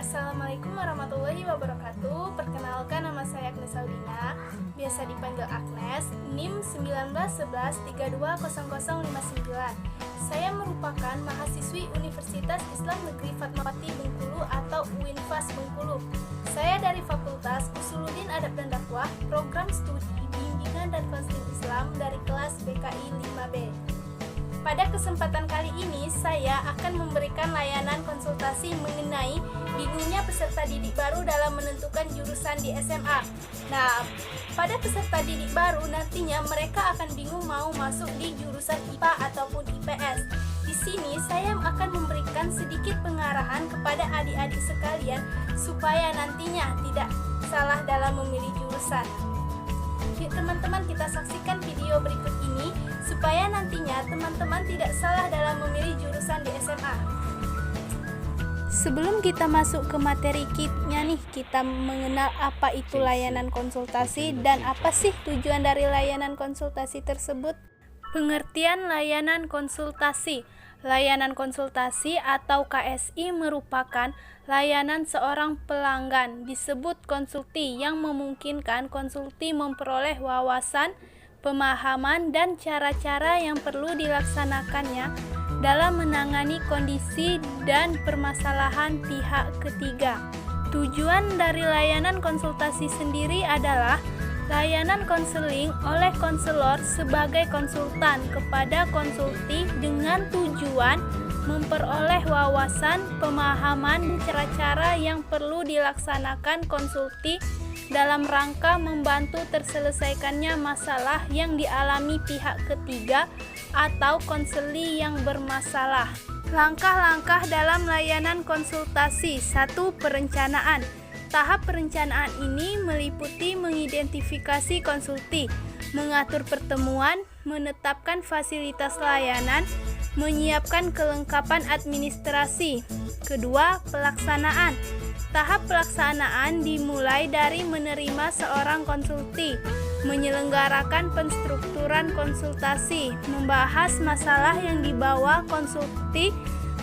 Assalamualaikum warahmatullahi wabarakatuh. Perkenalkan, nama saya Agnes Aldina, biasa dipanggil Agnes, NIM 1911320059. Saya merupakan mahasiswi Universitas Islam Negeri Fatmawati Bengkulu atau UINFAS Bengkulu. Saya dari Fakultas Usuluddin Adab dan Dakwah, Program Studi Bimbingan dan Konseling Islam dari kelas BKI 5B. Pada kesempatan kali ini, saya akan memberikan layanan konsultasi mengenai bingungnya peserta didik baru dalam menentukan jurusan di SMA. Nah, pada peserta didik baru nantinya mereka akan bingung mau masuk di jurusan IPA ataupun IPS. Di sini saya akan memberikan sedikit pengarahan kepada adik-adik sekalian supaya nantinya tidak salah dalam memilih jurusan. Teman-teman, kita saksikan video berikut ini supaya nantinya teman-teman tidak salah dalam memilih jurusan di SMA. Sebelum kita masuk ke materi kitnya nih, kita mengenal apa itu layanan konsultasi dan apa sih tujuan dari layanan konsultasi tersebut. Pengertian layanan konsultasi. Layanan konsultasi atau KSI merupakan layanan seorang pelanggan, disebut konsulti, yang memungkinkan konsulti memperoleh wawasan, pemahaman, dan cara-cara yang perlu dilaksanakannya dalam menangani kondisi dan permasalahan pihak ketiga. Tujuan dari layanan konsultasi sendiri adalah layanan konseling oleh konselor sebagai konsultan kepada konsulti dengan tujuan memperoleh wawasan, pemahaman, dan cara-cara yang perlu dilaksanakan konsulti dalam rangka membantu terselesaikannya masalah yang dialami pihak ketiga atau konseli yang bermasalah. Langkah-langkah dalam layanan konsultasi. 1. Perencanaan. Tahap perencanaan ini meliputi mengidentifikasi konsulti, mengatur pertemuan, menetapkan fasilitas layanan, menyiapkan kelengkapan administrasi. Kedua, pelaksanaan. Tahap pelaksanaan dimulai dari menerima seorang konsulti, menyelenggarakan penstrukturan konsultasi, membahas masalah yang dibawa konsulti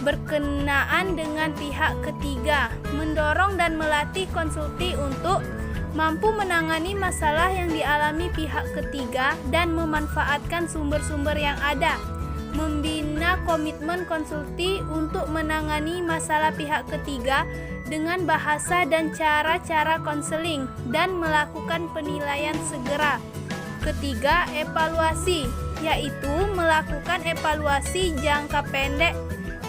berkenaan dengan pihak ketiga, mendorong dan melatih konsulti untuk mampu menangani masalah yang dialami pihak ketiga dan memanfaatkan sumber-sumber yang ada, membina komitmen konsulti untuk menangani masalah pihak ketiga dengan bahasa dan cara-cara konseling, dan melakukan penilaian segera. Ketiga, evaluasi, yaitu melakukan evaluasi jangka pendek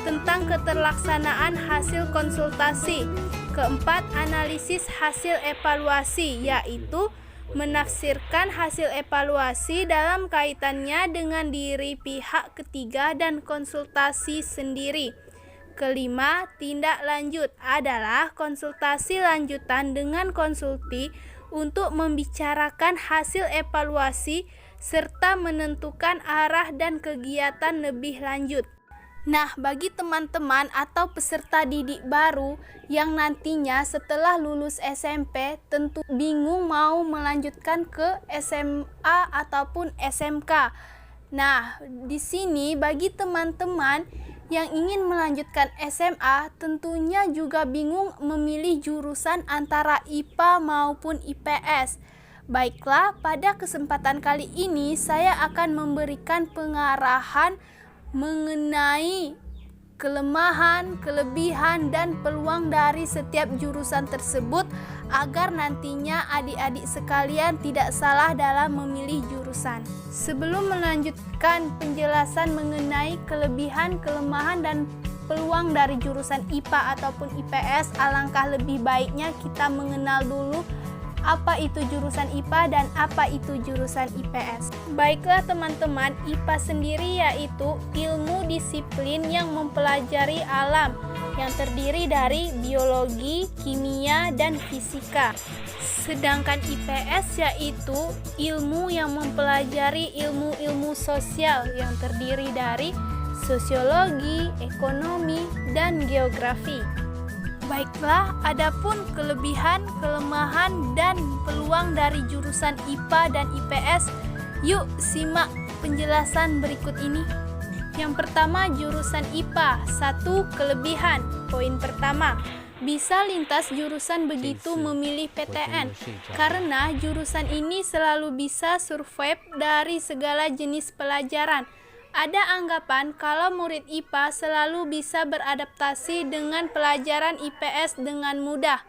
tentang keterlaksanaan hasil konsultasi. Keempat, analisis hasil evaluasi, yaitu menafsirkan hasil evaluasi dalam kaitannya dengan diri pihak ketiga dan konsultasi sendiri. Kelima, tindak lanjut adalah konsultasi lanjutan dengan konsulti untuk membicarakan hasil evaluasi serta menentukan arah dan kegiatan lebih lanjut. Nah, bagi teman-teman atau peserta didik baru yang nantinya setelah lulus SMP tentu bingung mau melanjutkan ke SMA ataupun SMK. Nah, di sini bagi teman-teman yang ingin melanjutkan SMA tentunya juga bingung memilih jurusan antara IPA maupun IPS. Baiklah, pada kesempatan kali ini saya akan memberikan pengarahan mengenai kelemahan, kelebihan, dan peluang dari setiap jurusan tersebut agar nantinya adik-adik sekalian tidak salah dalam memilih jurusan. Sebelum melanjutkan penjelasan mengenai kelebihan, kelemahan, dan peluang dari jurusan IPA ataupun IPS, alangkah lebih baiknya kita mengenal dulu apa itu jurusan IPA dan apa itu jurusan IPS. Baiklah teman-teman, IPA sendiri yaitu ilmu disiplin yang mempelajari alam yang terdiri dari biologi, kimia, dan fisika. Sedangkan IPS yaitu ilmu yang mempelajari ilmu-ilmu sosial yang terdiri dari sosiologi, ekonomi, dan geografi. Baiklah, adapun kelebihan, kelemahan, dan peluang dari jurusan IPA dan IPS, yuk simak penjelasan berikut ini. Yang pertama, jurusan IPA. 1. Kelebihan. Poin pertama, bisa lintas jurusan begitu memilih PTN, karena jurusan ini selalu bisa survive dari segala jenis pelajaran. Ada anggapan kalau murid IPA selalu bisa beradaptasi dengan pelajaran IPS dengan mudah.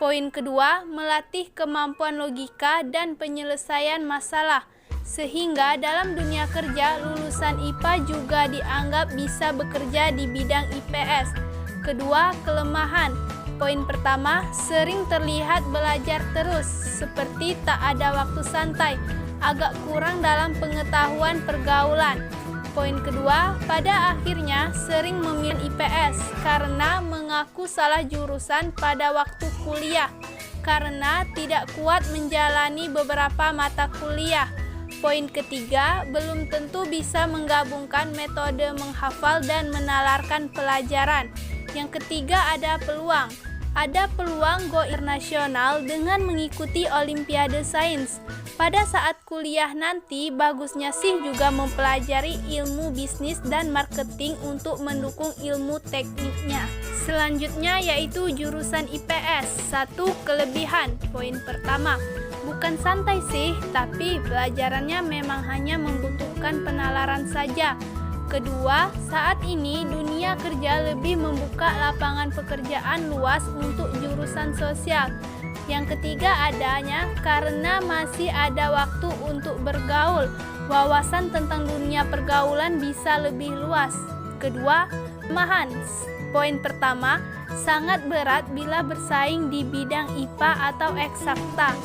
Poin kedua, melatih kemampuan logika dan penyelesaian masalah, sehingga dalam dunia kerja lulusan IPA juga dianggap bisa bekerja di bidang IPS. Kedua, kelemahan. Poin pertama, sering terlihat belajar terus, seperti tak ada waktu santai, agak kurang dalam pengetahuan pergaulan. Poin kedua, pada akhirnya sering memilih IPS karena mengaku salah jurusan pada waktu kuliah, karena tidak kuat menjalani beberapa mata kuliah. Poin ketiga, belum tentu bisa menggabungkan metode menghafal dan menalarkan pelajaran. Yang ketiga, ada peluang. Ada peluang go internasional dengan mengikuti Olimpiade Sains. Pada saat kuliah nanti, bagusnya sih juga mempelajari ilmu bisnis dan marketing untuk mendukung ilmu tekniknya. Selanjutnya yaitu jurusan IPS. Satu kelebihan. Poin pertama, bukan santai sih, tapi pelajarannya memang hanya membutuhkan penalaran saja. Kedua, saat ini dunia kerja lebih membuka lapangan pekerjaan luas untuk jurusan sosial. Yang ketiga adanya karena masih ada waktu untuk bergaul, wawasan tentang dunia pergaulan bisa lebih luas. Kedua, kelemahan. Poin pertama, sangat berat bila bersaing di bidang IPA atau eksakta.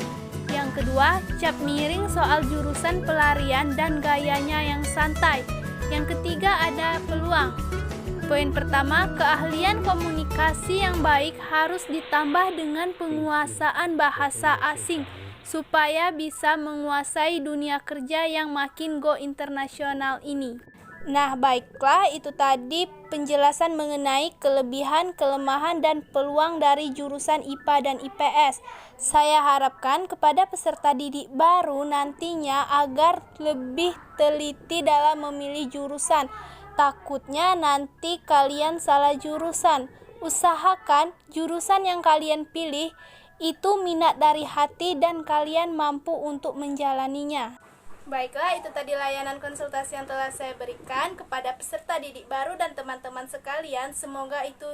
Yang kedua, cap miring soal jurusan pelarian dan gayanya yang santai. Yang ketiga ada peluang. Poin pertama, keahlian komunikasi yang baik harus ditambah dengan penguasaan bahasa asing supaya bisa menguasai dunia kerja yang makin go internasional ini. Nah, baiklah, itu tadi penjelasan mengenai kelebihan, kelemahan, dan peluang dari jurusan IPA dan IPS. Saya harapkan kepada peserta didik baru nantinya agar lebih teliti dalam memilih jurusan. Takutnya nanti kalian salah jurusan. Usahakan jurusan yang kalian pilih itu minat dari hati dan kalian mampu untuk menjalaninya. Baiklah, itu tadi layanan konsultasi yang telah saya berikan kepada peserta didik baru dan teman-teman sekalian. Semoga itu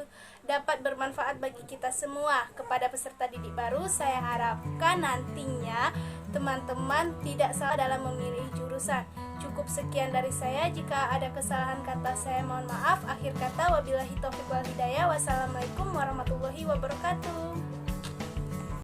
dapat bermanfaat bagi kita semua. Kepada peserta didik baru, saya harapkan nantinya teman-teman tidak salah dalam memilih jurusan. Cukup sekian dari saya. Jika ada kesalahan kata, saya mohon maaf. Akhir kata, wabillahi taufiq wal hidayah. Wassalamualaikum warahmatullahi wabarakatuh.